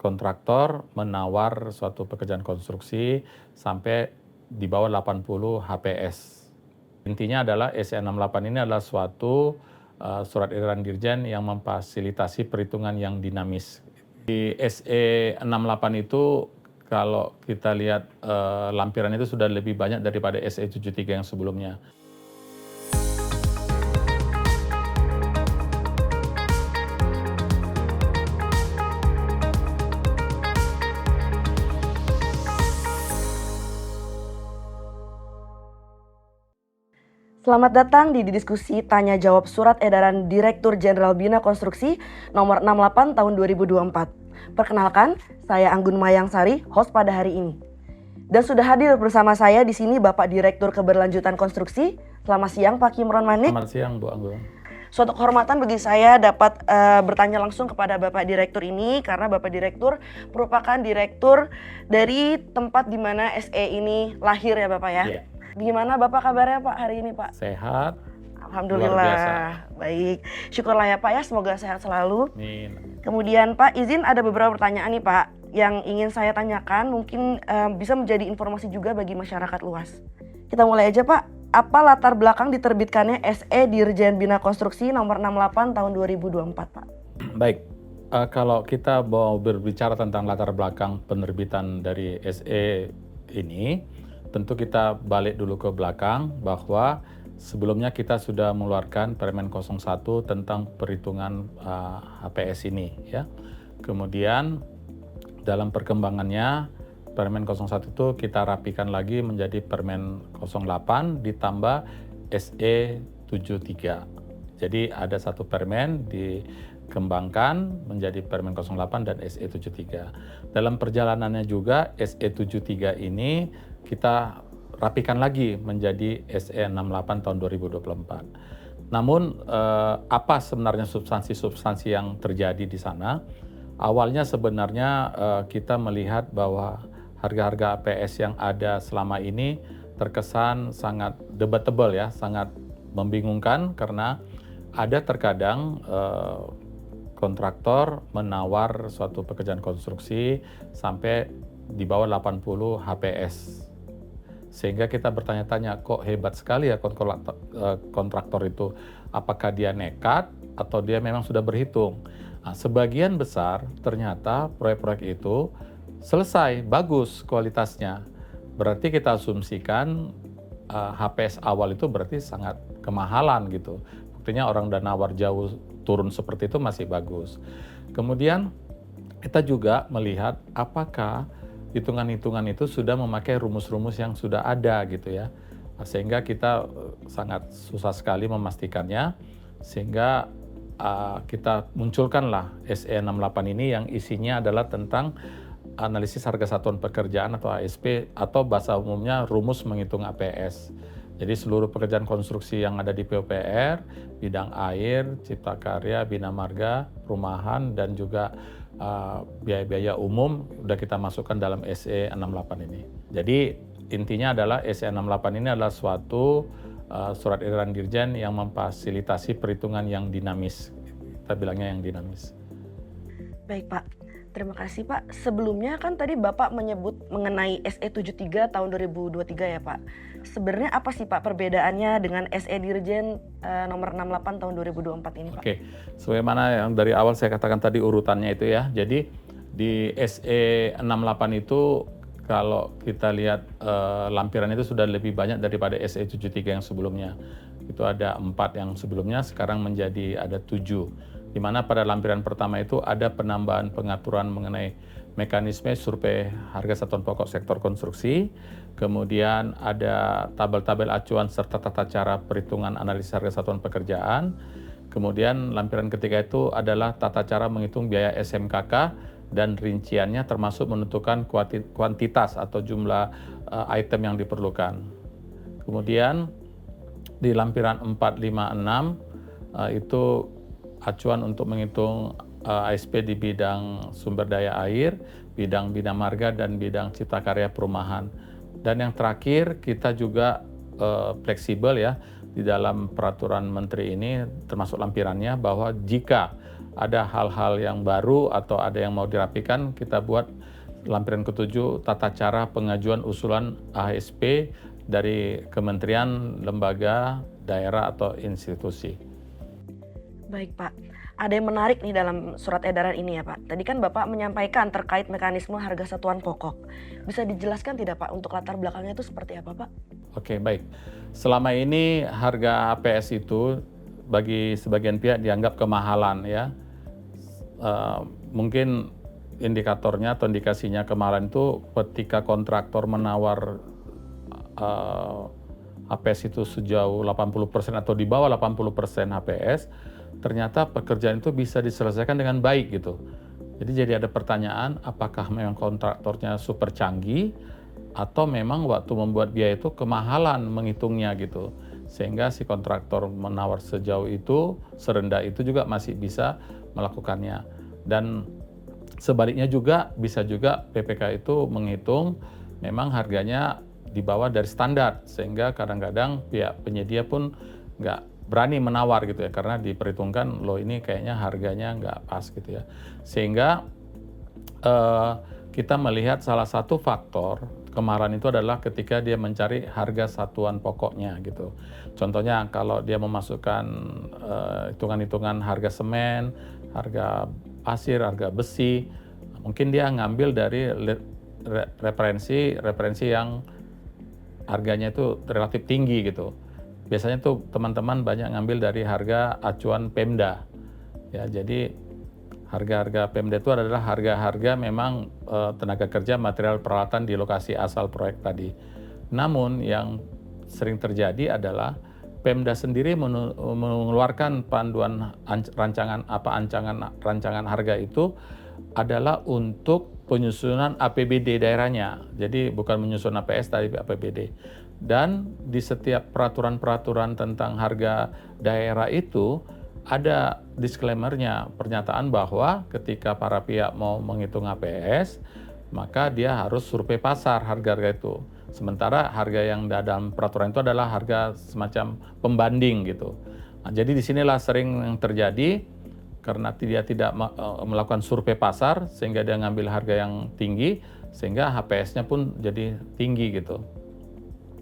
kontraktor menawar suatu pekerjaan konstruksi sampai di bawah 80 HPS. Intinya adalah SE 68 ini adalah suatu surat edaran dirjen yang memfasilitasi perhitungan yang dinamis. Di SE 68 itu kalau kita lihat lampiran itu sudah lebih banyak daripada SE 73 yang sebelumnya. Selamat datang di diskusi tanya jawab surat edaran Direktur Jenderal Bina Konstruksi nomor 68 tahun 2024. Perkenalkan, saya Anggun Mayangsari, host pada hari ini. Dan sudah hadir bersama saya di sini Bapak Direktur Keberlanjutan Konstruksi. Selamat siang Pak Kimron Manik. Selamat siang Bu Anggun. Suatu kehormatan bagi saya dapat bertanya langsung kepada Bapak Direktur ini karena Bapak Direktur merupakan direktur dari tempat di mana SE ini lahir ya Bapak ya. Yeah. Gimana Bapak kabarnya Pak hari ini Pak? Sehat. Alhamdulillah. Luar biasa. Baik. Syukurlah ya Pak ya, semoga sehat selalu. Amin. Kemudian Pak, izin ada beberapa pertanyaan nih Pak yang ingin saya tanyakan, mungkin bisa menjadi informasi juga bagi masyarakat luas. Kita mulai aja Pak. Apa latar belakang diterbitkannya SE Dirjen Bina Konstruksi nomor 68 tahun 2024 Pak? Baik. Kalau kita mau berbicara tentang latar belakang penerbitan dari SE ini, tentu kita balik dulu ke belakang bahwa sebelumnya kita sudah mengeluarkan Permen 01 tentang perhitungan HPS ini ya. Kemudian dalam perkembangannya Permen 01 itu kita rapikan lagi menjadi Permen 08 ditambah SE 73. Jadi ada satu permen dikembangkan menjadi Permen 08 dan SE 73. Dalam perjalanannya juga SE 73 ini kita rapikan lagi menjadi SE 68 tahun 2024. Namun apa sebenarnya substansi-substansi yang terjadi di sana? Awalnya sebenarnya kita melihat bahwa harga-harga APS yang ada selama ini terkesan sangat debatable ya, sangat membingungkan karena ada terkadang kontraktor menawar suatu pekerjaan konstruksi sampai di bawah 80 HPS. Sehingga kita bertanya-tanya, kok hebat sekali ya kontraktor itu, apakah dia nekat atau dia memang sudah berhitung. Nah, sebagian besar ternyata proyek-proyek itu selesai, bagus kualitasnya. Berarti kita asumsikan HPS awal itu berarti sangat kemahalan gitu. Buktinya orang udah nawar jauh turun seperti itu masih bagus. Kemudian kita juga melihat apakah hitungan-hitungan itu sudah memakai rumus-rumus yang sudah ada gitu ya. Sehingga kita sangat susah sekali memastikannya. Sehingga kita munculkanlah SE 68 ini yang isinya adalah tentang analisis harga satuan pekerjaan atau ASP atau bahasa umumnya rumus menghitung APS. Jadi seluruh pekerjaan konstruksi yang ada di PUPR, bidang air, cipta karya, bina marga, perumahan dan juga biaya-biaya umum udah kita masukkan dalam SE 68 ini. Jadi intinya adalah SE 68 ini adalah suatu surat edaran dirjen yang memfasilitasi perhitungan yang dinamis. Kita bilangnya yang dinamis. Baik Pak. Terima kasih Pak. Sebelumnya kan tadi Bapak menyebut mengenai SE 73 tahun 2023 ya Pak. Sebenarnya apa sih Pak perbedaannya dengan SE Dirjen nomor 68 tahun 2024 ini Pak? Oke, sebagaimana yang dari awal saya katakan tadi urutannya itu ya. Jadi di SE 68 itu kalau kita lihat lampiran itu sudah lebih banyak daripada SE 73 yang sebelumnya. Itu ada 4 yang sebelumnya, sekarang menjadi ada 7. Di mana pada lampiran pertama itu ada penambahan pengaturan mengenai mekanisme survei harga satuan pokok sektor konstruksi, kemudian ada tabel-tabel acuan serta tata cara perhitungan analisis harga satuan pekerjaan, kemudian lampiran ketiga itu adalah tata cara menghitung biaya SMKK dan rinciannya termasuk menentukan kuantitas atau jumlah item yang diperlukan. Kemudian di lampiran 4, 5, 6 itu acuan untuk menghitung ASP di bidang sumber daya air, bidang bina marga, dan bidang cipta karya perumahan. Dan yang terakhir kita juga fleksibel ya di dalam peraturan menteri ini termasuk lampirannya bahwa jika ada hal-hal yang baru atau ada yang mau dirapikan, kita buat lampiran ke-7 tata cara pengajuan usulan AHSP dari kementerian, lembaga, daerah atau institusi. Baik Pak, ada yang menarik nih dalam surat edaran ini ya Pak. Tadi kan Bapak menyampaikan terkait mekanisme harga satuan pokok. Bisa dijelaskan tidak Pak untuk latar belakangnya itu seperti apa Pak? Oke, baik. Selama ini harga APS itu bagi sebagian pihak dianggap kemahalan ya. Mungkin indikatornya atau indikasinya kemahalan itu ketika kontraktor menawar HPS itu sejauh 80% atau di bawah 80% HPS, ternyata pekerjaan itu bisa diselesaikan dengan baik gitu. Jadi ada pertanyaan, apakah memang kontraktornya super canggih atau memang waktu membuat biaya itu kemahalan menghitungnya gitu. Sehingga si kontraktor menawar sejauh itu, serendah itu juga masih bisa melakukannya. Dan sebaliknya juga bisa juga PPK itu menghitung memang harganya di bawah dari standar, sehingga kadang-kadang pihak penyedia pun nggak berani menawar gitu ya, karena diperhitungkan loh ini kayaknya harganya nggak pas gitu ya. Sehingga kita melihat salah satu faktor kemahalan itu adalah ketika dia mencari harga satuan pokoknya gitu. Contohnya kalau dia memasukkan hitungan-hitungan harga semen, harga pasir, harga besi, mungkin dia ngambil dari referensi yang harganya itu relatif tinggi gitu. Biasanya tuh teman-teman banyak ngambil dari harga acuan Pemda. Ya, jadi harga-harga Pemda itu adalah harga-harga memang tenaga kerja, material, peralatan di lokasi asal proyek tadi. Namun yang sering terjadi adalah Pemda sendiri mengeluarkan panduan rancangan harga itu adalah untuk penyusunan APBD daerahnya. Jadi bukan menyusun APS tapi APBD. Dan di setiap peraturan-peraturan tentang harga daerah itu ada disclaimer-nya, pernyataan bahwa ketika para pihak mau menghitung APS, maka dia harus survei pasar harga-harga itu. Sementara harga yang dalam peraturan itu adalah harga semacam pembanding gitu. Nah, jadi disinilah sering yang terjadi karena dia tidak melakukan survei pasar sehingga dia ngambil harga yang tinggi sehingga HPS-nya pun jadi tinggi gitu.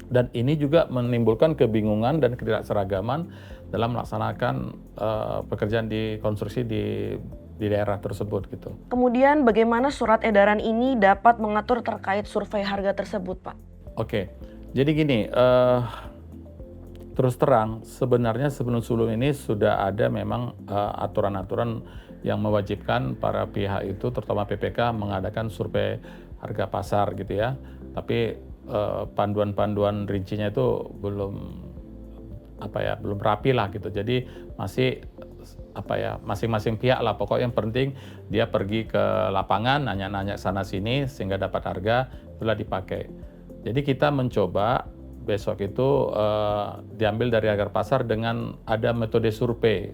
Dan ini juga menimbulkan kebingungan dan ketidakseragaman dalam melaksanakan pekerjaan di konstruksi di daerah tersebut gitu. Kemudian bagaimana surat edaran ini dapat mengatur terkait survei harga tersebut Pak? Oke, jadi gini, terus terang sebenarnya sebelum ini sudah ada memang aturan-aturan yang mewajibkan para pihak itu terutama PPK mengadakan survei harga pasar gitu ya. Tapi panduan-panduan rincinya itu belum rapi lah gitu. Jadi masih masing-masing pihak lah, pokoknya yang penting dia pergi ke lapangan nanya-nanya sana sini sehingga dapat harga, itulah dipakai. Jadi kita mencoba besok itu diambil dari harga pasar dengan ada metode survei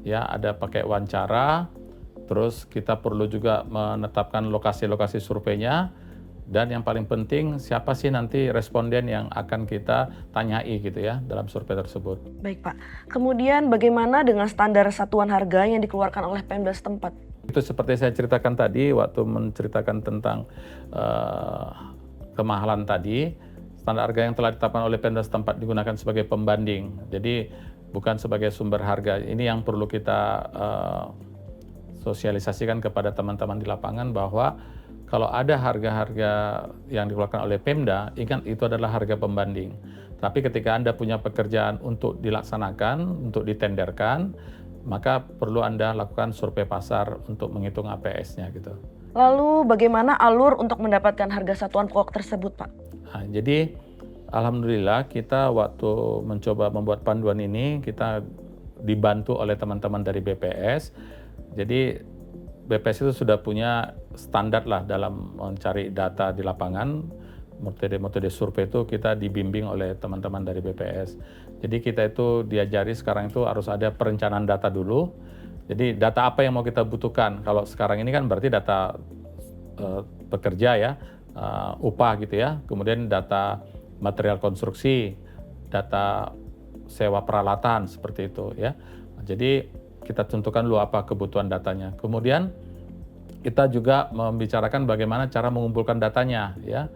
ya, ada pakai wawancara, terus kita perlu juga menetapkan lokasi-lokasi surveinya. Dan yang paling penting siapa sih nanti responden yang akan kita tanyai gitu ya dalam survei tersebut. Baik Pak, kemudian bagaimana dengan standar satuan harga yang dikeluarkan oleh Pemda setempat? Itu seperti saya ceritakan tadi waktu menceritakan tentang kemahalan tadi, standar harga yang telah ditetapkan oleh Pemda setempat digunakan sebagai pembanding. Jadi bukan sebagai sumber harga. Ini yang perlu kita sosialisasikan kepada teman-teman di lapangan bahwa kalau ada harga-harga yang dikeluarkan oleh Pemda, ingat itu adalah harga pembanding. Tapi ketika Anda punya pekerjaan untuk dilaksanakan, untuk ditenderkan, maka perlu Anda lakukan survei pasar untuk menghitung APS-nya gitu. Lalu bagaimana alur untuk mendapatkan harga satuan pokok tersebut Pak? Nah, jadi alhamdulillah kita waktu mencoba membuat panduan ini, kita dibantu oleh teman-teman dari BPS. Jadi BPS itu sudah punya standar lah dalam mencari data di lapangan. Metode survei itu kita dibimbing oleh teman-teman dari BPS. Jadi kita itu diajari sekarang itu harus ada perencanaan data dulu. Jadi data apa yang mau kita butuhkan? Kalau sekarang ini kan berarti data pekerja ya, upah gitu ya. Kemudian data material konstruksi, data sewa peralatan seperti itu ya. Jadi kita tentukan dulu apa kebutuhan datanya. Kemudian kita juga membicarakan bagaimana cara mengumpulkan datanya ya.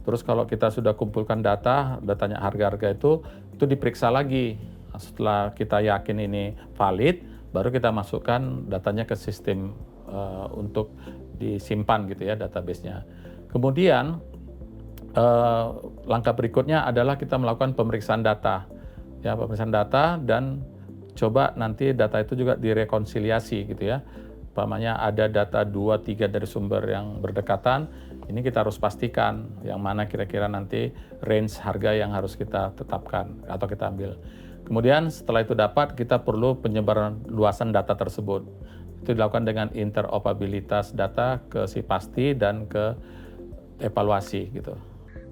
Terus kalau kita sudah kumpulkan datanya harga-harga itu diperiksa lagi. Setelah kita yakin ini valid, baru kita masukkan datanya ke sistem untuk disimpan gitu ya database-nya. Kemudian langkah berikutnya adalah kita melakukan pemeriksaan data. Ya, pemeriksaan data dan coba nanti data itu juga direkonsiliasi gitu ya. Umpamanya ada data 2-3 dari sumber yang berdekatan, ini kita harus pastikan yang mana kira-kira nanti range harga yang harus kita tetapkan atau kita ambil. Kemudian setelah itu dapat, kita perlu penyebaran luasan data tersebut. Itu dilakukan dengan interoperabilitas data ke si pasti dan ke evaluasi gitu.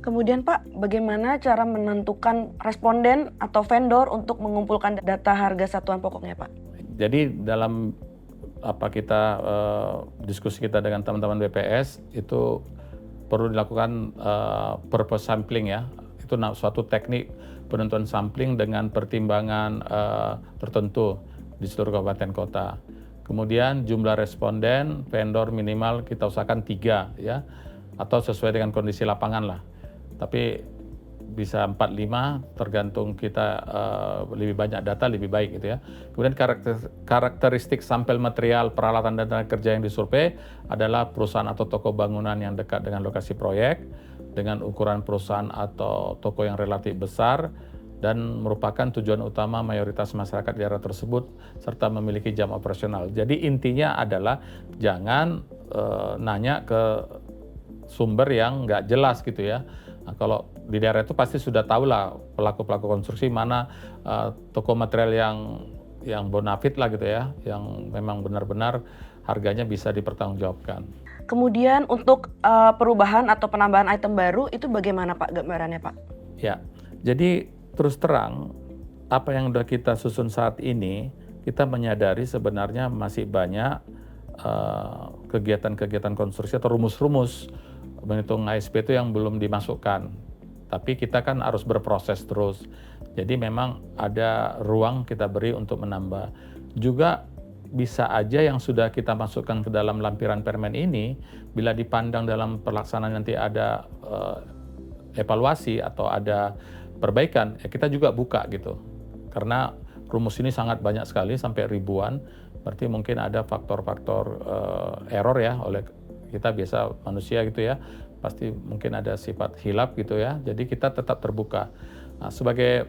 Kemudian Pak, bagaimana cara menentukan responden atau vendor untuk mengumpulkan data harga satuan pokoknya Pak? Jadi dalam kita diskusi kita dengan teman-teman BPS itu perlu dilakukan purpose sampling ya. Itu suatu teknik penentuan sampling dengan pertimbangan tertentu di seluruh kabupaten kota. Kemudian jumlah responden vendor minimal kita usahakan 3 ya, atau sesuai dengan kondisi lapangan lah. Tapi bisa 4-5 tergantung kita lebih banyak data lebih baik gitu ya. Kemudian karakteristik sampel material, peralatan dan tenaga kerja yang disurvei adalah perusahaan atau toko bangunan yang dekat dengan lokasi proyek, dengan ukuran perusahaan atau toko yang relatif besar, dan merupakan tujuan utama mayoritas masyarakat di daerah tersebut serta memiliki jam operasional. Jadi intinya adalah jangan nanya ke sumber yang nggak jelas gitu ya. Nah, kalau di daerah itu pasti sudah tahu lah pelaku-pelaku konstruksi mana toko material yang bonafit lah gitu ya, yang memang benar-benar harganya bisa dipertanggungjawabkan. Kemudian untuk perubahan atau penambahan item baru itu bagaimana Pak gambarannya Pak? Ya, jadi terus terang apa yang sudah kita susun saat ini, kita menyadari sebenarnya masih banyak kegiatan-kegiatan konstruksi atau rumus-rumus menghitung ASP itu yang belum dimasukkan. Tapi kita kan harus berproses terus. Jadi memang ada ruang kita beri untuk menambah. Juga bisa aja yang sudah kita masukkan ke dalam lampiran permen ini, bila dipandang dalam pelaksanaan nanti ada evaluasi atau ada perbaikan, ya kita juga buka gitu. Karena rumus ini sangat banyak sekali, sampai ribuan, berarti mungkin ada faktor-faktor error ya oleh kita biasa manusia gitu ya, pasti mungkin ada sifat hilaf gitu ya, jadi kita tetap terbuka. Nah, sebagai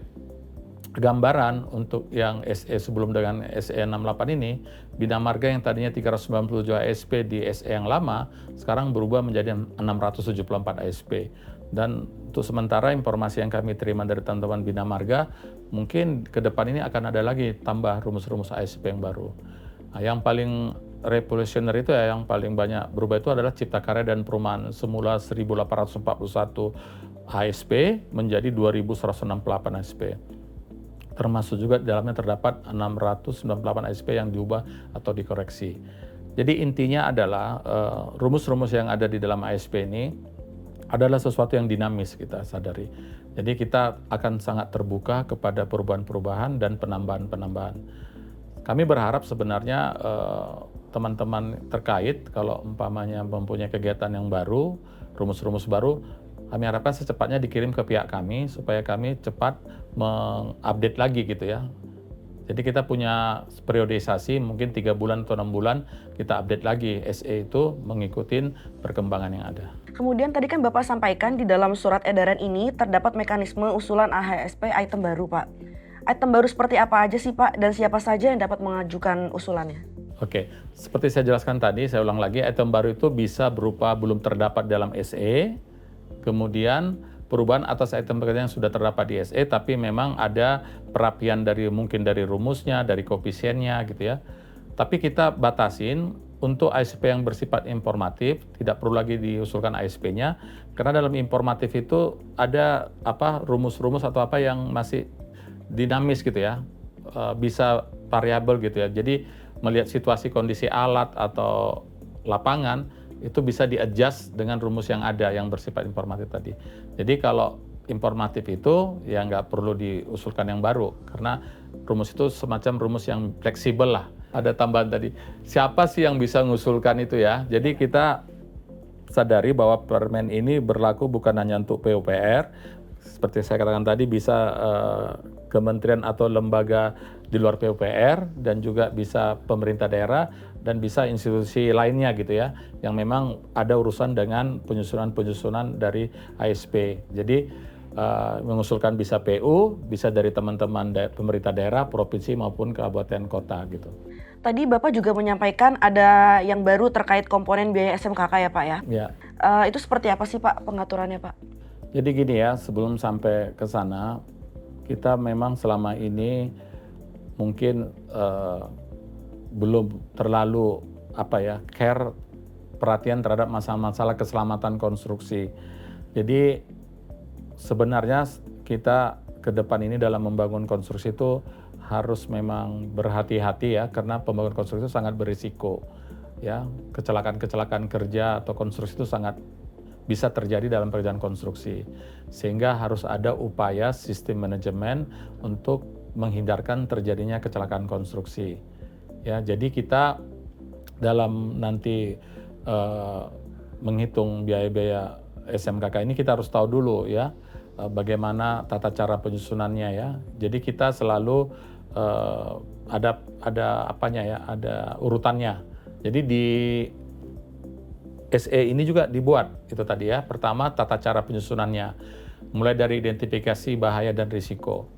gambaran untuk yang SE sebelum dengan SE 68 ini, Bina Marga yang tadinya 397 ASP di SE yang lama, sekarang berubah menjadi 674 ASP. Dan untuk sementara informasi yang kami terima dari teman-teman Bina Marga, mungkin ke depan ini akan ada lagi tambah rumus-rumus ASP yang baru. Nah, yang paling revolusioner itu ya, yang paling banyak berubah itu adalah Cipta Karya dan Perumahan, semula 1841 ASP menjadi 2168 ASP. Termasuk juga di dalamnya terdapat 698 ASP yang diubah atau dikoreksi. Jadi intinya adalah rumus-rumus yang ada di dalam ASP ini adalah sesuatu yang dinamis, kita sadari. Jadi kita akan sangat terbuka kepada perubahan-perubahan dan penambahan-penambahan. Kami berharap sebenarnya teman-teman terkait kalau umpamanya mempunyai kegiatan yang baru, rumus-rumus baru, kami harapkan secepatnya dikirim ke pihak kami supaya kami cepat mengupdate lagi gitu ya. Jadi kita punya periodisasi mungkin 3 bulan atau 6 bulan kita update lagi SE itu mengikuti perkembangan yang ada. Kemudian tadi kan Bapak sampaikan di dalam surat edaran ini terdapat mekanisme usulan AHSP item baru Pak. Item baru seperti apa aja sih Pak dan siapa saja yang dapat mengajukan usulannya? Oke, seperti saya jelaskan tadi, saya ulang lagi, item baru itu bisa berupa belum terdapat dalam SE, kemudian perubahan atas item pekerjaan yang sudah terdapat di SE, tapi memang ada perapian mungkin dari rumusnya, dari koefisiennya gitu ya. Tapi kita batasin untuk ASP yang bersifat informatif, tidak perlu lagi diusulkan ASP-nya, karena dalam informatif itu ada rumus-rumus atau apa yang masih dinamis gitu ya, bisa variabel gitu ya. Jadi melihat situasi kondisi alat atau lapangan itu bisa di-adjust dengan rumus yang ada yang bersifat informatif tadi. Jadi kalau informatif itu ya nggak perlu diusulkan yang baru karena rumus itu semacam rumus yang fleksibel lah. ada tambahan tadi. Siapa sih yang bisa mengusulkan itu ya? Jadi kita sadari bahwa permen ini berlaku bukan hanya untuk PUPR, seperti saya katakan tadi bisa kementerian atau lembaga di luar PUPR dan juga bisa pemerintah daerah dan bisa institusi lainnya gitu ya, yang memang ada urusan dengan penyusunan dari ASP. Jadi mengusulkan bisa PU, bisa dari teman-teman pemerintah daerah, provinsi maupun kabupaten kota gitu. Tadi Bapak juga menyampaikan ada yang baru terkait komponen biaya SMKK ya Pak ya? Ya. Itu seperti apa sih Pak pengaturannya Pak? Jadi gini ya, sebelum sampai ke sana, kita memang selama ini mungkin belum terlalu care perhatian terhadap masalah-masalah keselamatan konstruksi. Jadi sebenarnya kita ke depan ini dalam membangun konstruksi itu harus memang berhati-hati ya, karena pembangunan konstruksi itu sangat berisiko ya. Kecelakaan-kecelakaan kerja atau konstruksi itu sangat bisa terjadi dalam pekerjaan konstruksi, sehingga harus ada upaya sistem manajemen untuk menghindarkan terjadinya kecelakaan konstruksi ya. Jadi kita dalam nanti menghitung biaya-biaya SMKK ini kita harus tahu dulu ya bagaimana tata cara penyusunannya ya. Jadi kita selalu ada urutannya. Jadi di SE ini juga dibuat itu tadi ya. Pertama, tata cara penyusunannya, mulai dari identifikasi bahaya dan risiko.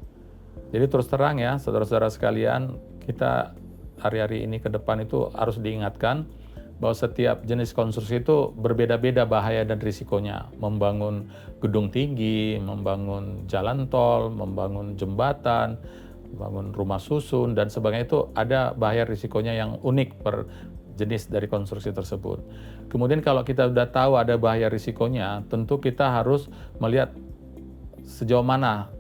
Jadi terus terang ya, saudara-saudara sekalian, kita hari-hari ini ke depan itu harus diingatkan bahwa setiap jenis konstruksi itu berbeda-beda bahaya dan risikonya. Membangun gedung tinggi, membangun jalan tol, membangun jembatan, membangun rumah susun, dan sebagainya, itu ada bahaya risikonya yang unik per jenis dari konstruksi tersebut. Kemudian kalau kita sudah tahu ada bahaya risikonya, tentu kita harus melihat sejauh mana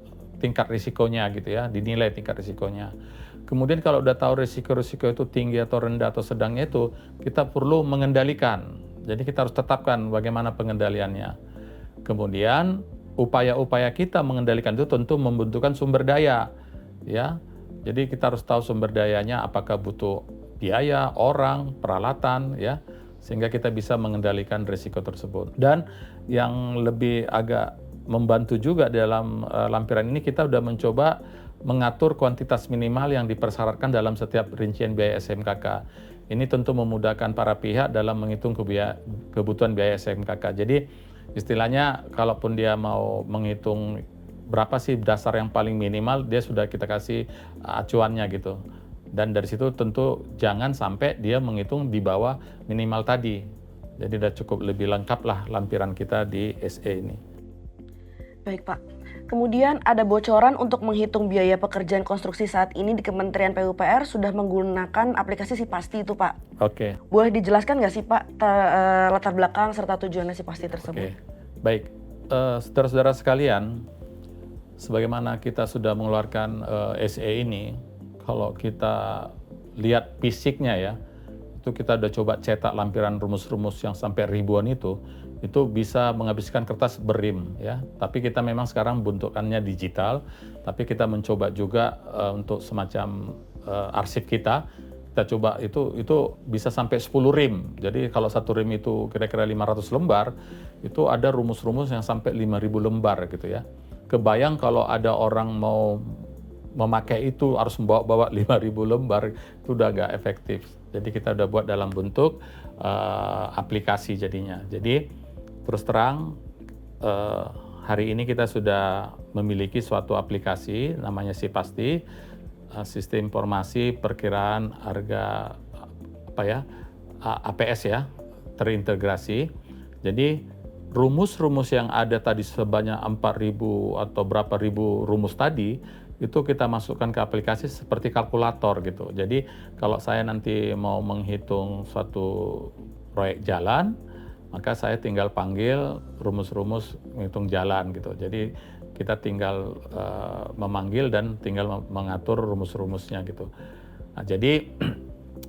tingkat risikonya gitu ya, dinilai tingkat risikonya. Kemudian kalau udah tahu risiko-risiko itu tinggi atau rendah atau sedangnya, itu kita perlu mengendalikan. Jadi kita harus tetapkan bagaimana pengendaliannya. Kemudian upaya-upaya kita mengendalikan itu tentu membutuhkan sumber daya ya. Jadi kita harus tahu sumber dayanya, apakah butuh biaya, orang, peralatan ya, sehingga kita bisa mengendalikan risiko tersebut. Dan yang lebih agak membantu juga dalam lampiran ini, kita sudah mencoba mengatur kuantitas minimal yang dipersyaratkan dalam setiap rincian biaya SMKK. Ini tentu memudahkan para pihak dalam menghitung kebutuhan biaya SMKK. Jadi istilahnya kalaupun dia mau menghitung berapa sih dasar yang paling minimal, dia sudah kita kasih acuannya gitu. Dan dari situ tentu jangan sampai dia menghitung di bawah minimal tadi. Jadi sudah cukup lebih lengkap lah lampiran kita di SE ini. Baik Pak. Kemudian ada bocoran untuk menghitung biaya pekerjaan konstruksi saat ini di Kementerian PUPR sudah menggunakan aplikasi Sipasti itu Pak. Oke. Boleh dijelaskan nggak sih Pak latar belakang serta tujuannya Sipasti tersebut? Oke. Baik, saudara-saudara sekalian, sebagaimana kita sudah mengeluarkan SE ini, kalau kita lihat fisiknya ya, itu kita udah coba cetak lampiran rumus-rumus yang sampai ribuan itu bisa menghabiskan kertas berim ya. Tapi kita memang sekarang bentukannya digital, tapi kita mencoba juga untuk semacam arsip kita coba itu bisa sampai 10 rim. Jadi kalau satu rim itu kira-kira 500 lembar, itu ada rumus-rumus yang sampai 5.000 lembar gitu ya. Kebayang kalau ada orang mau memakai itu harus membawa 5.000 lembar, itu udah nggak efektif. Jadi kita udah buat dalam bentuk aplikasi jadinya. Jadi terus terang hari ini kita sudah memiliki suatu aplikasi namanya Sipasti, sistem informasi perkiraan harga APS ya, terintegrasi. Jadi rumus-rumus yang ada tadi sebanyak 4.000 atau berapa ribu rumus tadi, itu kita masukkan ke aplikasi seperti kalkulator gitu. Jadi kalau saya nanti mau menghitung suatu proyek jalan, maka saya tinggal panggil rumus-rumus menghitung jalan gitu. Jadi kita tinggal memanggil dan tinggal mengatur rumus-rumusnya gitu. Nah, jadi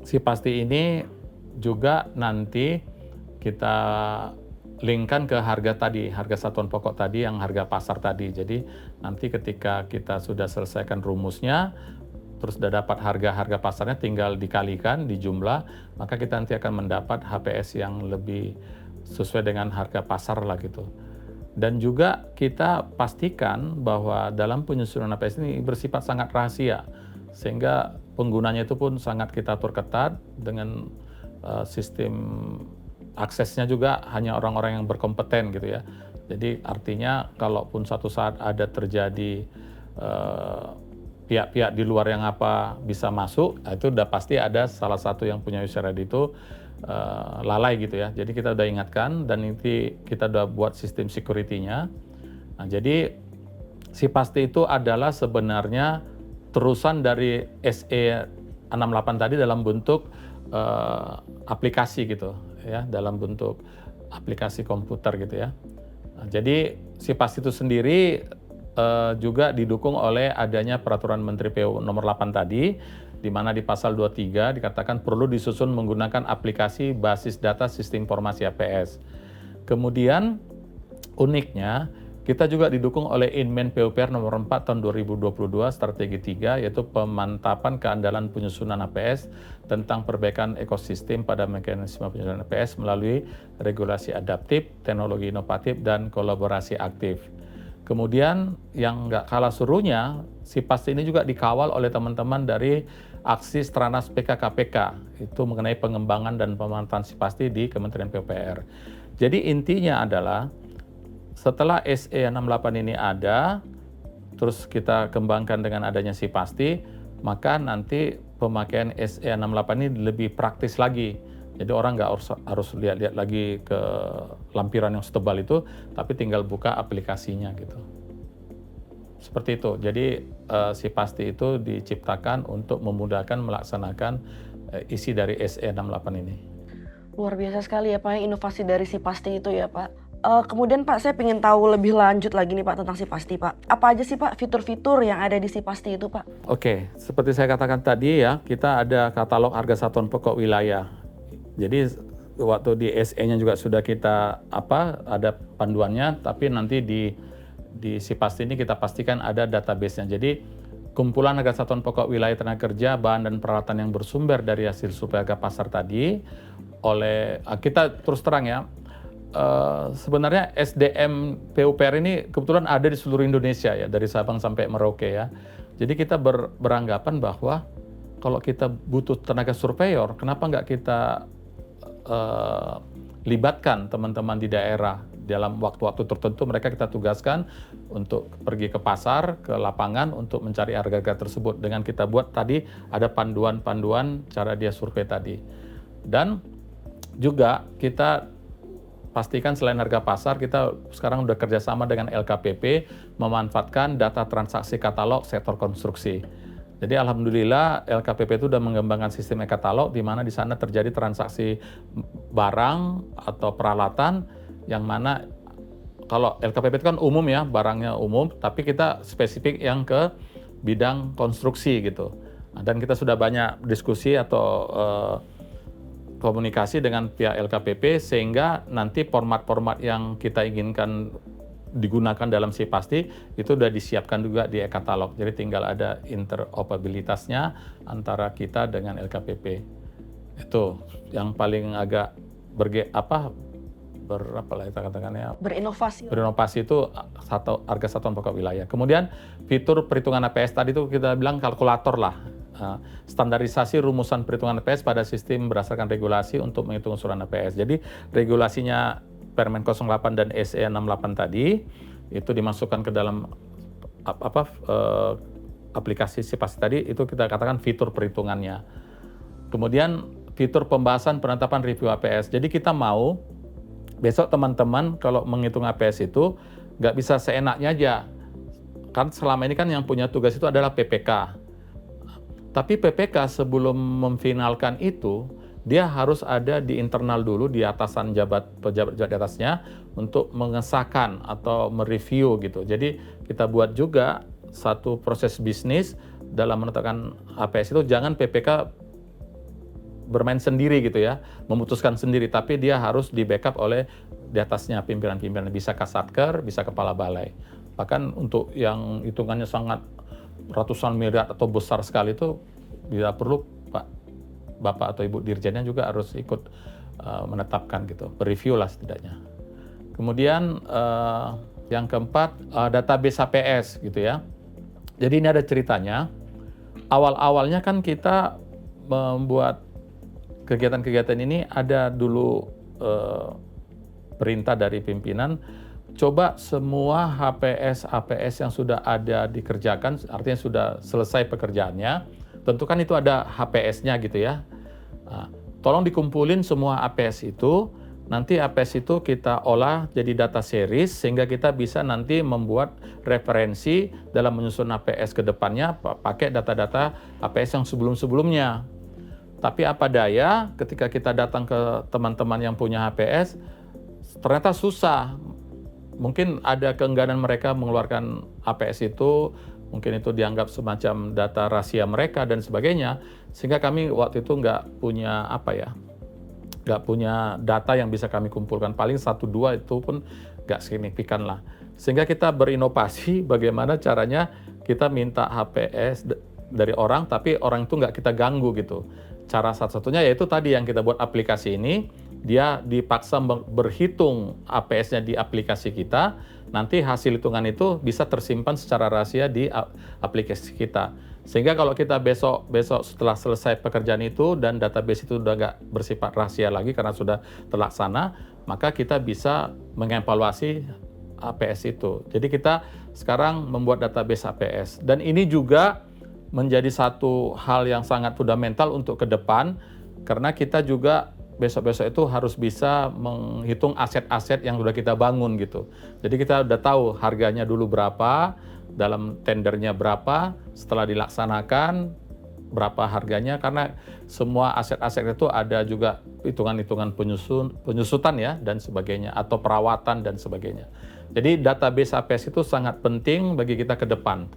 Sipasti ini juga nanti kita linkkan ke harga tadi, harga satuan pokok tadi yang harga pasar tadi. Jadi nanti ketika kita sudah selesaikan rumusnya, terus sudah dapat harga pasarnya, tinggal dikalikan di jumlah, maka kita nanti akan mendapat HPS yang lebih sesuai dengan harga pasar lah gitu. Dan juga kita pastikan bahwa dalam penyusunan HPS ini bersifat sangat rahasia, sehingga penggunanya itu pun sangat kita atur ketat dengan sistem aksesnya juga hanya orang-orang yang berkompeten gitu ya. Jadi artinya kalaupun suatu saat ada terjadi pihak-pihak di luar yang bisa masuk, itu udah pasti ada salah satu yang punya user ID itu lalai gitu ya. Jadi kita udah ingatkan dan nanti kita udah buat sistem security-nya. Nah, jadi SIPASTI itu adalah sebenarnya terusan dari SE68 tadi dalam bentuk aplikasi gitu ya, dalam bentuk aplikasi komputer gitu ya. Nah, jadi SIPASTI itu sendiri juga didukung oleh adanya peraturan Menteri PU nomor 8 tadi, di mana di pasal 23 dikatakan perlu disusun menggunakan aplikasi basis data sistem informasi HPS. Kemudian uniknya kita juga didukung oleh Inmen PUPR nomor 4 tahun 2022 strategi 3, yaitu pemantapan keandalan penyusunan HPS tentang perbaikan ekosistem pada mekanisme penyusunan HPS melalui regulasi adaptif, teknologi inovatif, dan kolaborasi aktif. Kemudian yang nggak kalah serunya, SIPASTI ini juga dikawal oleh teman-teman dari aksi Stranas PKKPK, itu mengenai pengembangan dan pemanfaatan SIPASTI di Kementerian PUPR. Jadi intinya adalah setelah SE68 ini ada, terus kita kembangkan dengan adanya SIPASTI, maka nanti pemakaian SE68 ini lebih praktis lagi. Jadi orang nggak harus lihat-lihat lagi ke lampiran yang setebal itu, tapi tinggal buka aplikasinya gitu. Seperti itu. Jadi SIPASTI itu diciptakan untuk memudahkan melaksanakan isi dari SE68 ini. Luar biasa sekali ya Pak, inovasi dari SIPASTI itu ya Pak. Kemudian Pak, saya ingin tahu lebih lanjut lagi nih Pak tentang SIPASTI Pak. Apa aja sih Pak fitur-fitur yang ada di SIPASTI itu Pak? Oke, seperti saya katakan tadi ya, kita ada katalog harga satuan pokok wilayah. Jadi waktu di SE-nya juga sudah kita ada panduannya, tapi nanti di SIPASTI ini kita pastikan ada database-nya. Jadi kumpulan harga satuan pokok wilayah tenaga kerja, bahan dan peralatan yang bersumber dari hasil survei harga pasar tadi oleh kita terus terang ya, sebenarnya SDM PUPR ini kebetulan ada di seluruh Indonesia ya, dari Sabang sampai Merauke ya. Jadi kita beranggapan bahwa kalau kita butuh tenaga surveyor, kenapa nggak kita libatkan teman-teman di daerah dalam waktu-waktu tertentu, mereka kita tugaskan untuk pergi ke pasar, ke lapangan untuk mencari harga-harga tersebut. Dengan kita buat tadi ada panduan-panduan cara dia survei tadi. Dan juga kita pastikan selain harga pasar, kita sekarang udah kerjasama dengan LKPP memanfaatkan data transaksi katalog sektor konstruksi. Jadi alhamdulillah LKPP itu sudah mengembangkan sistem e-katalog di mana di sana terjadi transaksi barang atau peralatan yang mana kalau LKPP itu kan umum ya, barangnya umum, tapi kita spesifik yang ke bidang konstruksi gitu. Nah, dan kita sudah banyak diskusi atau komunikasi dengan pihak LKPP sehingga nanti format-format yang kita inginkan digunakan dalam SIPASTI itu sudah disiapkan juga di e-katalog. Jadi tinggal ada interoperabilitasnya antara kita dengan LKPP. Itu yang paling agak berinovasi itu harga satuan pokok wilayah. Kemudian fitur perhitungan HPS tadi itu kita bilang kalkulator lah. Standarisasi rumusan perhitungan HPS pada sistem berdasarkan regulasi untuk menghitung usulan HPS. Jadi regulasinya Permen 08 dan SE68 tadi itu dimasukkan ke dalam aplikasi SIPASTI tadi, itu kita katakan fitur perhitungannya. Kemudian fitur pembahasan penetapan review HPS. Jadi kita mau besok teman-teman kalau menghitung HPS itu nggak bisa seenaknya aja. Kan selama ini kan yang punya tugas itu adalah PPK. Tapi PPK sebelum memfinalkan itu, dia harus ada di internal dulu, di atasan pejabat di atasnya untuk mengesahkan atau mereview gitu. Jadi kita buat juga satu proses bisnis dalam menetapkan HPS itu, jangan PPK bermain sendiri gitu ya, memutuskan sendiri, tapi dia harus di backup oleh di atasnya pimpinan-pimpinan, bisa kasatker, bisa kepala balai. Bahkan untuk yang hitungannya sangat ratusan miliar atau besar sekali itu bila perlu Bapak atau Ibu Dirjennya juga harus ikut menetapkan gitu, bereview lah setidaknya. Kemudian yang keempat, database HPS gitu ya. Jadi ini ada ceritanya. Awal-awalnya kan kita membuat kegiatan-kegiatan ini ada dulu perintah dari pimpinan, coba semua HPS yang sudah ada dikerjakan, artinya sudah selesai pekerjaannya, tentu kan itu ada HPS-nya gitu ya. Nah, tolong dikumpulin semua APS itu, nanti APS itu kita olah jadi data series sehingga kita bisa nanti membuat referensi dalam menyusun APS ke depannya pakai data-data APS yang sebelum-sebelumnya. Tapi apa daya ketika kita datang ke teman-teman yang punya HPS, ternyata susah. Mungkin ada keengganan mereka mengeluarkan APS itu, mungkin itu dianggap semacam data rahasia mereka dan sebagainya, sehingga kami waktu itu nggak punya data yang bisa kami kumpulkan, paling 1-2 itu pun nggak signifikan lah. Sehingga kita berinovasi bagaimana caranya kita minta HPS dari orang, tapi orang itu nggak kita ganggu gitu. Cara satu-satunya yaitu tadi yang kita buat aplikasi ini, dia dipaksa berhitung APS-nya di aplikasi kita, nanti hasil hitungan itu bisa tersimpan secara rahasia di aplikasi kita. Sehingga kalau kita besok setelah selesai pekerjaan itu dan database itu udah nggak bersifat rahasia lagi karena sudah terlaksana, maka kita bisa mengevaluasi APS itu. Jadi kita sekarang membuat database APS. Dan ini juga menjadi satu hal yang sangat fundamental untuk ke depan, karena kita juga besok-besok itu harus bisa menghitung aset-aset yang sudah kita bangun gitu. Jadi kita udah tahu harganya dulu berapa, dalam tendernya berapa, setelah dilaksanakan berapa harganya, karena semua aset-aset itu ada juga hitungan-hitungan penyusutan ya dan sebagainya, atau perawatan dan sebagainya. Jadi database APS itu sangat penting bagi kita ke depan,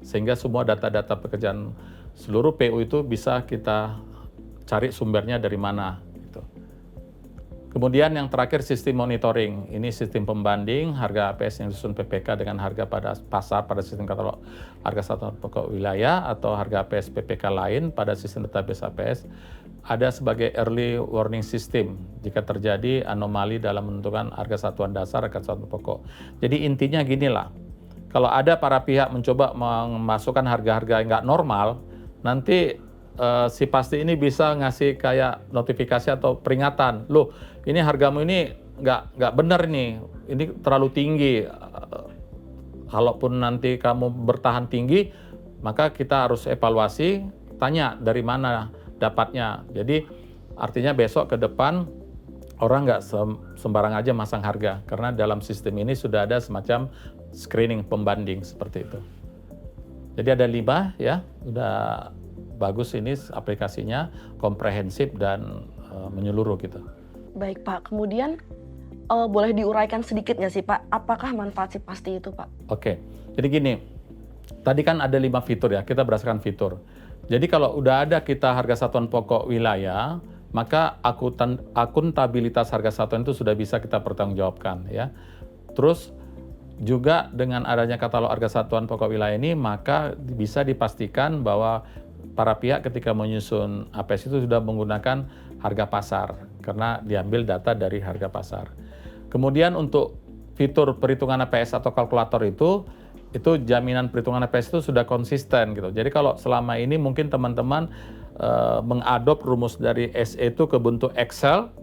sehingga semua data-data pekerjaan seluruh PU itu bisa kita cari sumbernya dari mana. Kemudian yang terakhir sistem monitoring. Ini sistem pembanding harga APS yang disusun PPK dengan harga pada pasar pada sistem katalog harga satuan pokok wilayah atau harga APS PPK lain pada sistem database APS. Ada sebagai early warning system jika terjadi anomali dalam menentukan harga satuan dasar, harga satuan pokok. Jadi intinya ginilah, kalau ada para pihak mencoba memasukkan harga-harga yang nggak normal, nanti si pasti ini bisa ngasih kayak notifikasi atau peringatan, loh ini hargamu ini nggak benar nih, ini terlalu tinggi. Kalaupun nanti kamu bertahan tinggi, maka kita harus evaluasi, tanya dari mana dapatnya. Jadi artinya besok ke depan orang nggak sembarang aja masang harga, karena dalam sistem ini sudah ada semacam screening pembanding seperti itu. Jadi ada 5 ya, udah bagus ini aplikasinya, komprehensif dan menyeluruh gitu. Baik Pak, kemudian boleh diuraikan sedikit nggak sih Pak, apakah manfaat si pasti itu Pak? Oke, jadi gini, tadi kan ada 5 fitur ya, kita berdasarkan fitur. Jadi kalau udah ada kita harga satuan pokok wilayah, maka akuntabilitas harga satuan itu sudah bisa kita pertanggungjawabkan ya. Terus juga dengan adanya katalog harga satuan pokok wilayah ini, maka bisa dipastikan bahwa para pihak ketika menyusun APS itu sudah menggunakan harga pasar karena diambil data dari harga pasar. Kemudian untuk fitur perhitungan APS atau kalkulator itu jaminan perhitungan APS itu sudah konsisten gitu. Jadi kalau selama ini mungkin teman-teman mengadop rumus dari SE itu ke bentuk Excel,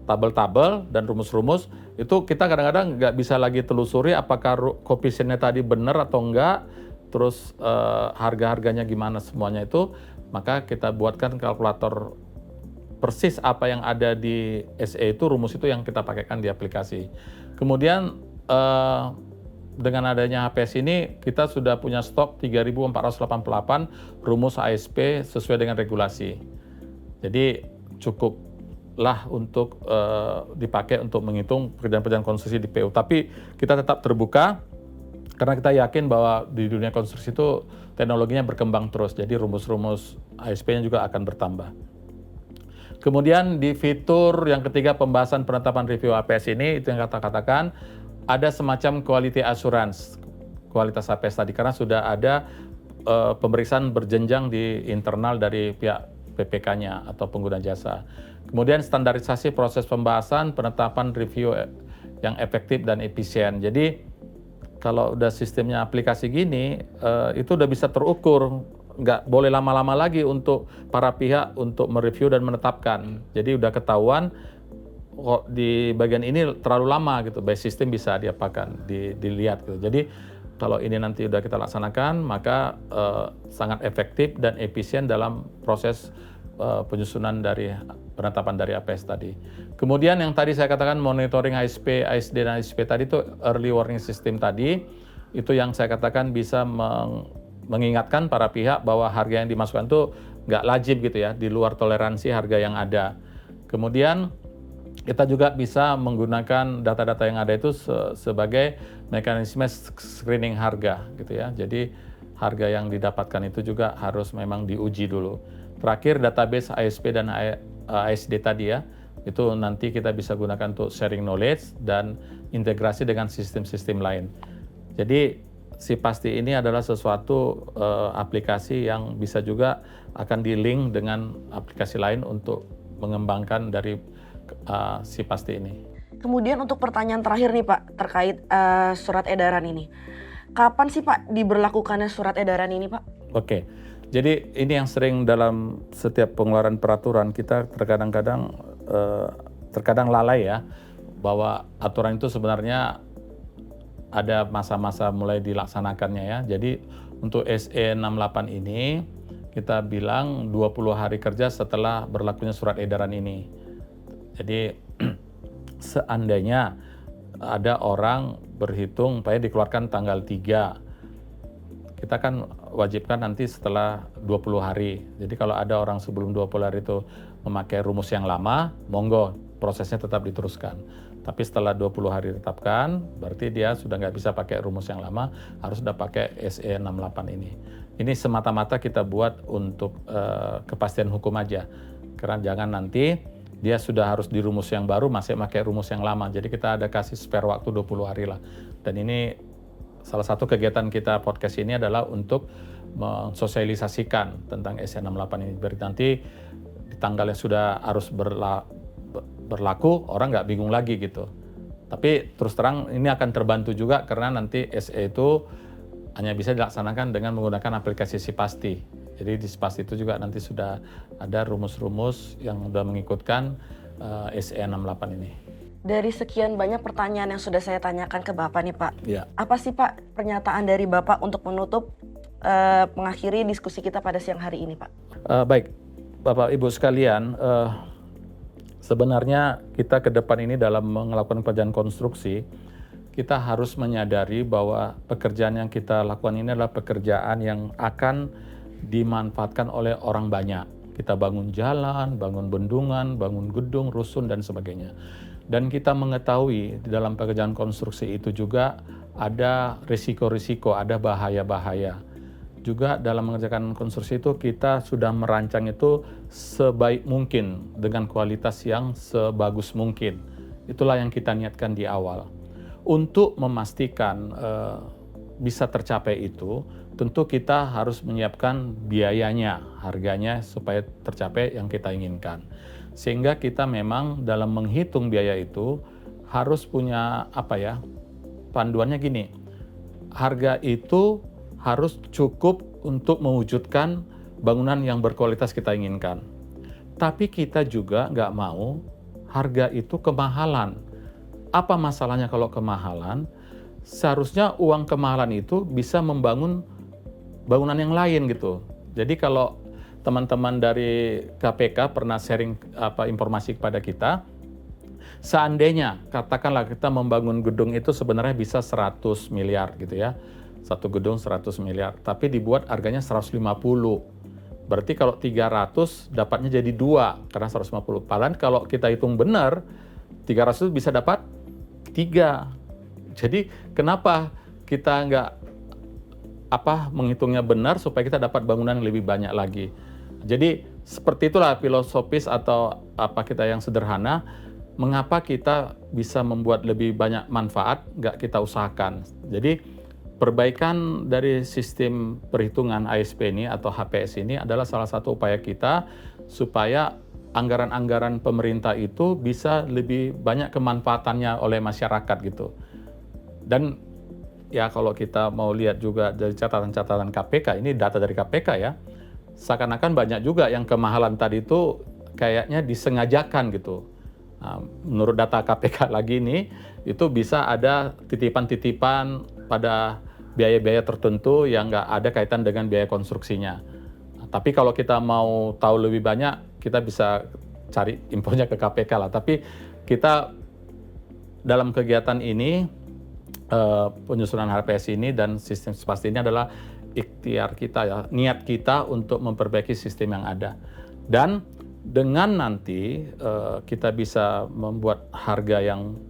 tabel-tabel dan rumus-rumus, itu kita kadang-kadang nggak bisa lagi telusuri apakah koefisiennya tadi benar atau enggak, terus harga-harganya gimana semuanya itu, maka kita buatkan kalkulator persis apa yang ada di SE itu, rumus itu yang kita pakaikan di aplikasi. Kemudian dengan adanya HPS ini kita sudah punya stok 3.488 rumus ASP sesuai dengan regulasi. Jadi cukuplah untuk dipakai untuk menghitung pekerjaan-pekerjaan konstruksi di PU. Tapi kita tetap terbuka karena kita yakin bahwa di dunia konstruksi itu teknologinya berkembang terus. Jadi rumus-rumus ASP-nya juga akan bertambah. Kemudian di fitur yang ketiga, pembahasan penetapan review APS ini, itu yang katakan ada semacam quality assurance kualitas APS tadi, karena sudah ada pemeriksaan berjenjang di internal dari pihak PPK-nya atau pengguna jasa. Kemudian standarisasi proses pembahasan, penetapan review yang efektif dan efisien. Jadi kalau udah sistemnya aplikasi gini, itu udah bisa terukur, nggak boleh lama-lama lagi untuk para pihak untuk mereview dan menetapkan. Jadi udah ketahuan kok di bagian ini terlalu lama gitu, by system bisa diapakan, dilihat gitu. Jadi kalau ini nanti udah kita laksanakan, maka sangat efektif dan efisien dalam proses penyusunan dari penetapan dari APS tadi. Kemudian yang tadi saya katakan monitoring HSP, ASD dan HSP tadi itu early warning system tadi, itu yang saya katakan bisa mengingatkan para pihak bahwa harga yang dimasukkan itu nggak lajib gitu ya, di luar toleransi harga yang ada. Kemudian kita juga bisa menggunakan data-data yang ada itu sebagai mekanisme screening harga gitu ya. Jadi harga yang didapatkan itu juga harus memang diuji dulu. Terakhir database ASP dan ASD tadi ya, itu nanti kita bisa gunakan untuk sharing knowledge dan integrasi dengan sistem-sistem lain. Jadi Sipasti ini adalah sesuatu aplikasi yang bisa juga akan di-link dengan aplikasi lain untuk mengembangkan dari Sipasti ini. Kemudian untuk pertanyaan terakhir nih Pak, terkait surat edaran ini. Kapan sih Pak diberlakukannya surat edaran ini Pak? Oke, jadi ini yang sering dalam setiap pengeluaran peraturan kita terkadang lalai ya, bahwa aturan itu sebenarnya ada masa-masa mulai dilaksanakannya ya. Jadi untuk SE 68 ini kita bilang 20 hari kerja setelah berlakunya surat edaran ini. Jadi seandainya ada orang berhitung dikeluarkan tanggal 3, kita kan wajibkan nanti setelah 20 hari. Jadi kalau ada orang sebelum 20 hari itu memakai rumus yang lama, monggo prosesnya tetap diteruskan. Tapi setelah 20 hari ditetapkan, berarti dia sudah nggak bisa pakai rumus yang lama, harus sudah pakai SE 68 ini. Ini semata-mata kita buat untuk kepastian hukum aja. Karena jangan nanti dia sudah harus di rumus yang baru, masih pakai rumus yang lama. Jadi kita ada kasih spare waktu 20 hari lah. Dan ini salah satu kegiatan kita podcast ini adalah untuk mensosialisasikan tentang SE 68 ini. Berarti nanti di tanggal yang sudah harus berlaku, orang nggak bingung lagi gitu. Tapi terus terang ini akan terbantu juga karena nanti SE itu hanya bisa dilaksanakan dengan menggunakan aplikasi Sipasti. Jadi di Sipasti itu juga nanti sudah ada rumus-rumus yang sudah mengikutkan SE 68 ini. Dari sekian banyak pertanyaan yang sudah saya tanyakan ke Bapak nih Pak, Ya. apa sih Pak pernyataan dari Bapak untuk menutup mengakhiri diskusi kita pada siang hari ini Pak? Baik, Bapak Ibu sekalian, sebenarnya kita ke depan ini dalam melakukan pekerjaan konstruksi, kita harus menyadari bahwa pekerjaan yang kita lakukan ini adalah pekerjaan yang akan dimanfaatkan oleh orang banyak. Kita bangun jalan, bangun bendungan, bangun gedung, rusun, dan sebagainya. Dan kita mengetahui di dalam pekerjaan konstruksi itu juga ada risiko-risiko, ada bahaya-bahaya. Juga dalam mengerjakan konstruksi itu kita sudah merancang itu sebaik mungkin dengan kualitas yang sebagus mungkin. Itulah yang kita niatkan di awal. Untuk memastikan bisa tercapai itu, tentu kita harus menyiapkan biayanya, harganya supaya tercapai yang kita inginkan. Sehingga kita memang dalam menghitung biaya itu harus punya panduannya gini. Harga itu harus cukup untuk mewujudkan bangunan yang berkualitas kita inginkan. Tapi kita juga nggak mau harga itu kemahalan. Apa masalahnya kalau kemahalan? Seharusnya uang kemahalan itu bisa membangun bangunan yang lain gitu. Jadi kalau teman-teman dari KPK pernah sharing informasi kepada kita, seandainya katakanlah kita membangun gedung itu sebenarnya bisa 100 miliar gitu ya. Satu gedung 100 miliar, tapi dibuat harganya 150. Berarti kalau 300 dapatnya jadi 2 karena 150. Padahal kalau kita hitung benar, 300 bisa dapat 3. Jadi kenapa kita nggak menghitungnya benar supaya kita dapat bangunan yang lebih banyak lagi. Jadi seperti itulah filosofis atau kita yang sederhana, mengapa kita bisa membuat lebih banyak manfaat nggak kita usahakan. Jadi perbaikan dari sistem perhitungan ASP ini atau HPS ini adalah salah satu upaya kita supaya anggaran-anggaran pemerintah itu bisa lebih banyak kemanfaatannya oleh masyarakat gitu. Dan ya kalau kita mau lihat juga dari catatan-catatan KPK, ini data dari KPK ya, seakan-akan banyak juga yang kemahalan tadi itu kayaknya disengajakan gitu. Nah, menurut data KPK lagi nih, itu bisa ada titipan-titipan pada biaya-biaya tertentu yang nggak ada kaitan dengan biaya konstruksinya. Nah, tapi kalau kita mau tahu lebih banyak, kita bisa cari infonya ke KPK lah. Tapi kita dalam kegiatan ini, penyusunan HPS ini dan sistem spasti ini adalah ikhtiar kita ya, niat kita untuk memperbaiki sistem yang ada. Dan dengan nanti kita bisa membuat harga yang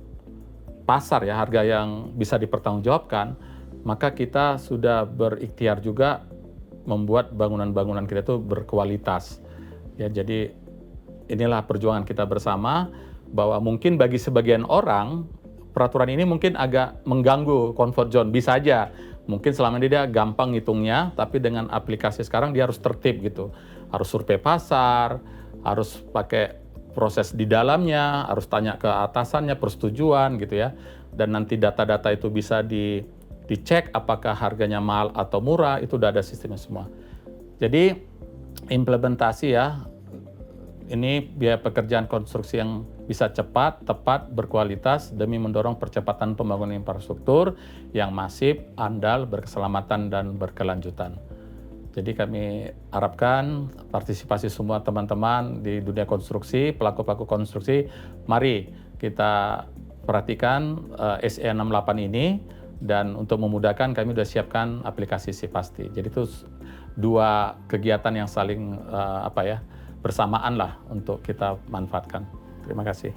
pasar ya, harga yang bisa dipertanggungjawabkan, maka kita sudah berikhtiar juga membuat bangunan-bangunan kita itu berkualitas. Ya, jadi inilah perjuangan kita bersama, bahwa mungkin bagi sebagian orang peraturan ini mungkin agak mengganggu comfort zone, bisa aja. Mungkin selama ini dia gampang ngitungnya, tapi dengan aplikasi sekarang dia harus tertib gitu. Harus survei pasar, harus pakai proses di dalamnya, harus tanya ke atasannya persetujuan gitu ya. Dan nanti data-data itu bisa dicek apakah harganya mahal atau murah, itu udah ada sistemnya semua. Jadi implementasi ya, ini biaya pekerjaan konstruksi yang bisa cepat, tepat, berkualitas demi mendorong percepatan pembangunan infrastruktur yang masif, andal, berkeselamatan, dan berkelanjutan. Jadi kami harapkan partisipasi semua teman-teman di dunia konstruksi, pelaku-pelaku konstruksi, mari kita perhatikan SE 68 ini, dan untuk memudahkan kami sudah siapkan aplikasi Sipasti. Jadi itu dua kegiatan yang saling bersamaan lah untuk kita manfaatkan. Terima kasih.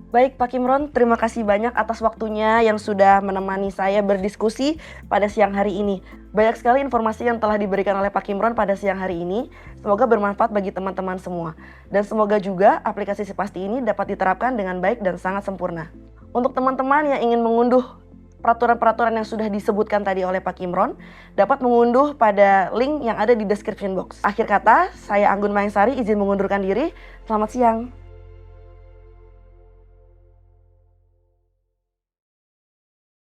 Baik Pak Kimron, terima kasih banyak atas waktunya yang sudah menemani saya berdiskusi pada siang hari ini. Banyak sekali informasi yang telah diberikan oleh Pak Kimron pada siang hari ini. Semoga bermanfaat bagi teman-teman semua. Dan semoga juga aplikasi Sipasti ini dapat diterapkan dengan baik dan sangat sempurna. Untuk teman-teman yang ingin mengunduh peraturan-peraturan yang sudah disebutkan tadi oleh Pak Kimron, dapat mengunduh pada link yang ada di description box. Akhir kata, saya Anggun Mayangsari izin mengundurkan diri. Selamat siang.